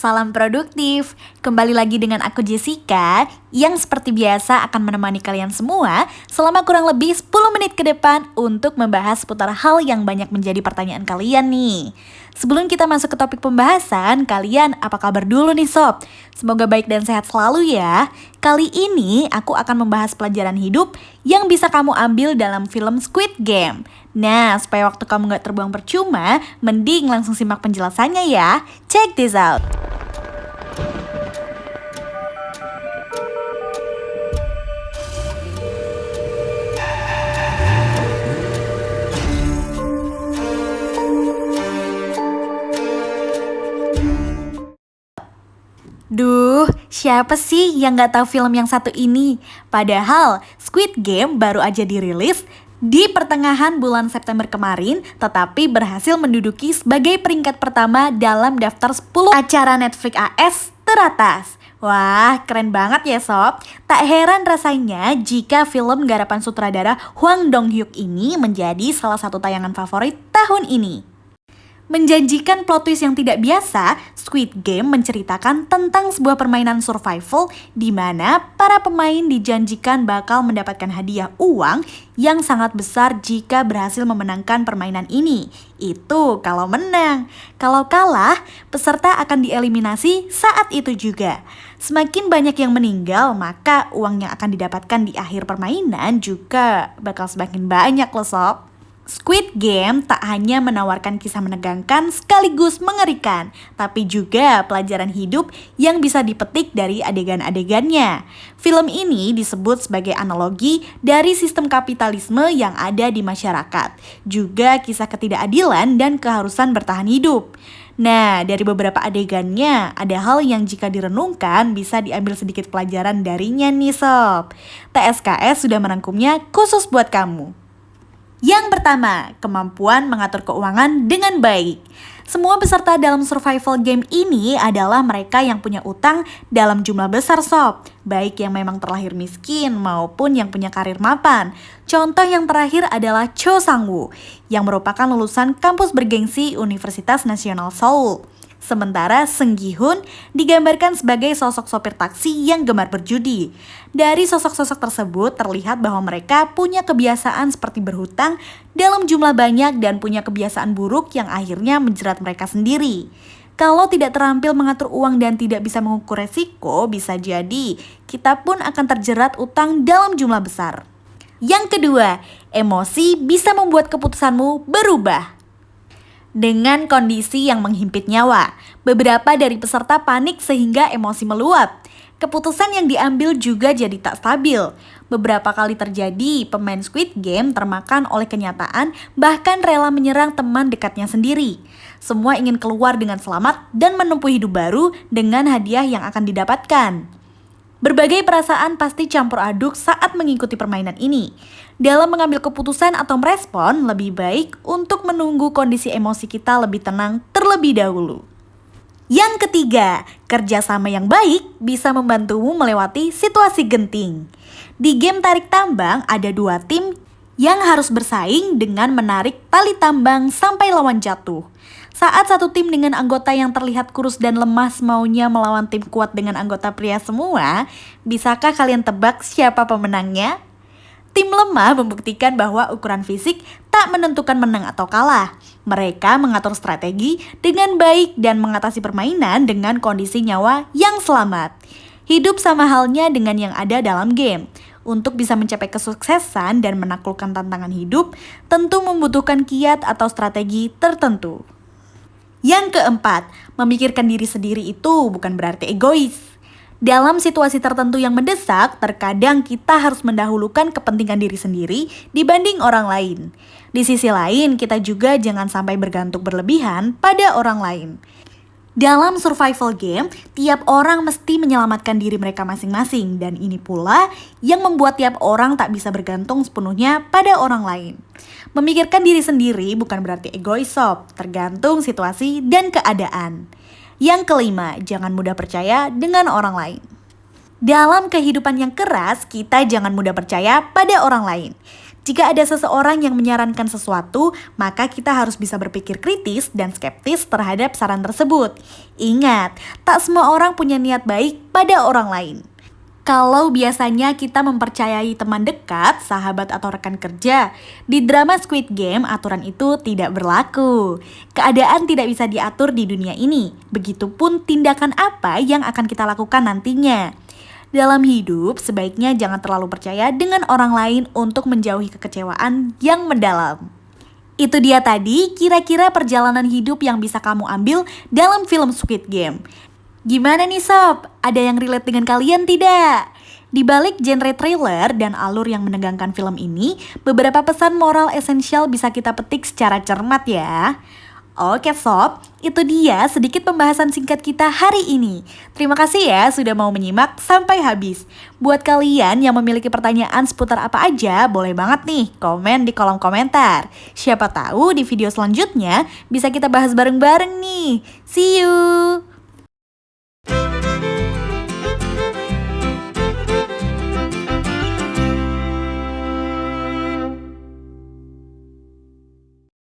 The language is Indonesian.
salam produktif. Kembali lagi dengan aku Jessica, yang seperti biasa akan menemani kalian semua selama kurang lebih 10 menit ke depan untuk membahas seputar hal yang banyak menjadi pertanyaan kalian nih. Sebelum kita masuk ke topik pembahasan, kalian apa kabar dulu nih sob? Semoga baik dan sehat selalu ya. Kali ini aku akan membahas pelajaran hidup yang bisa kamu ambil dalam film Squid Game. Nah, supaya waktu kamu gak terbuang percuma, mending langsung simak penjelasannya ya. Check this out. Duh, siapa sih yang gak tahu film yang satu ini? Padahal Squid Game baru aja dirilis di pertengahan bulan September kemarin, tetapi berhasil menduduki sebagai peringkat pertama dalam daftar 10 acara Netflix AS teratas. Wah, keren banget ya sob. Tak heran rasanya jika film garapan sutradara Hwang Dong-hyuk ini menjadi salah satu tayangan favorit tahun ini. Menjanjikan plot twist yang tidak biasa, Squid Game menceritakan tentang sebuah permainan survival di mana para pemain dijanjikan bakal mendapatkan hadiah uang yang sangat besar jika berhasil memenangkan permainan ini. Itu kalau menang. Kalau kalah, peserta akan dieliminasi saat itu juga. Semakin banyak yang meninggal, maka uang yang akan didapatkan di akhir permainan juga bakal semakin banyak loh sob. Squid Game tak hanya menawarkan kisah menegangkan sekaligus mengerikan, tapi juga pelajaran hidup yang bisa dipetik dari adegan-adegannya. Film ini disebut sebagai analogi dari sistem kapitalisme yang ada di masyarakat, juga kisah ketidakadilan dan keharusan bertahan hidup. Nah, dari beberapa adegannya, ada hal yang jika direnungkan bisa diambil sedikit pelajaran darinya nih sob. TSKS sudah merangkumnya khusus buat kamu. Yang pertama, kemampuan mengatur keuangan dengan baik. Semua peserta dalam survival game ini adalah mereka yang punya utang dalam jumlah besar sob, baik yang memang terlahir miskin maupun yang punya karir mapan. Contoh yang terakhir adalah Cho Sang-woo, yang merupakan lulusan kampus bergengsi Universitas Nasional Seoul. Sementara Sung Gi-hun digambarkan sebagai sosok sopir taksi yang gemar berjudi. Dari sosok-sosok tersebut terlihat bahwa mereka punya kebiasaan seperti berhutang dalam jumlah banyak dan punya kebiasaan buruk yang akhirnya menjerat mereka sendiri. Kalau tidak terampil mengatur uang dan tidak bisa mengukur resiko, bisa jadi kita pun akan terjerat utang dalam jumlah besar. Yang kedua, emosi bisa membuat keputusanmu berubah. Dengan kondisi yang menghimpit nyawa, beberapa dari peserta panik sehingga emosi meluap. Keputusan yang diambil juga jadi tak stabil. Beberapa kali terjadi pemain Squid Game termakan oleh kenyataan bahkan rela menyerang teman dekatnya sendiri. Semua ingin keluar dengan selamat dan menempuh hidup baru dengan hadiah yang akan didapatkan. Berbagai perasaan pasti campur aduk saat mengikuti permainan ini. Dalam mengambil keputusan atau merespon, lebih baik untuk menunggu kondisi emosi kita lebih tenang terlebih dahulu. Yang ketiga, kerjasama yang baik bisa membantumu melewati situasi genting. Di game tarik tambang ada 2 tim yang harus bersaing dengan menarik tali tambang sampai lawan jatuh. Saat satu tim dengan anggota yang terlihat kurus dan lemas maunya melawan tim kuat dengan anggota pria semua, bisakah kalian tebak siapa pemenangnya? Tim lemah membuktikan bahwa ukuran fisik tak menentukan menang atau kalah. Mereka mengatur strategi dengan baik dan mengatasi permainan dengan kondisi nyawa yang selamat. Hidup sama halnya dengan yang ada dalam game. Untuk bisa mencapai kesuksesan dan menaklukkan tantangan hidup, tentu membutuhkan kiat atau strategi tertentu. Yang keempat, memikirkan diri sendiri itu bukan berarti egois. Dalam situasi tertentu yang mendesak, terkadang kita harus mendahulukan kepentingan diri sendiri dibanding orang lain. Di sisi lain, kita juga jangan sampai bergantung berlebihan pada orang lain. Dalam survival game, tiap orang mesti menyelamatkan diri mereka masing-masing dan ini pula yang membuat tiap orang tak bisa bergantung sepenuhnya pada orang lain. Memikirkan diri sendiri bukan berarti egois sob, tergantung situasi dan keadaan. Yang kelima, jangan mudah percaya dengan orang lain. Dalam kehidupan yang keras, kita jangan mudah percaya pada orang lain. Jika ada seseorang yang menyarankan sesuatu, maka kita harus bisa berpikir kritis dan skeptis terhadap saran tersebut. Ingat, tak semua orang punya niat baik pada orang lain. Kalau biasanya kita mempercayai teman dekat, sahabat atau rekan kerja, di drama Squid Game aturan itu tidak berlaku. Keadaan tidak bisa diatur di dunia ini, begitupun tindakan apa yang akan kita lakukan nantinya. Dalam hidup, sebaiknya jangan terlalu percaya dengan orang lain untuk menjauhi kekecewaan yang mendalam. Itu dia tadi kira-kira perjalanan hidup yang bisa kamu ambil dalam film Squid Game. Gimana nih sob? Ada yang relate dengan kalian tidak? Di balik genre thriller dan alur yang menegangkan film ini, beberapa pesan moral esensial bisa kita petik secara cermat ya. Oke sob, itu dia sedikit pembahasan singkat kita hari ini. Terima kasih ya sudah mau menyimak sampai habis. Buat kalian yang memiliki pertanyaan seputar apa aja, boleh banget nih komen di kolom komentar. Siapa tahu di video selanjutnya bisa kita bahas bareng-bareng nih. See you!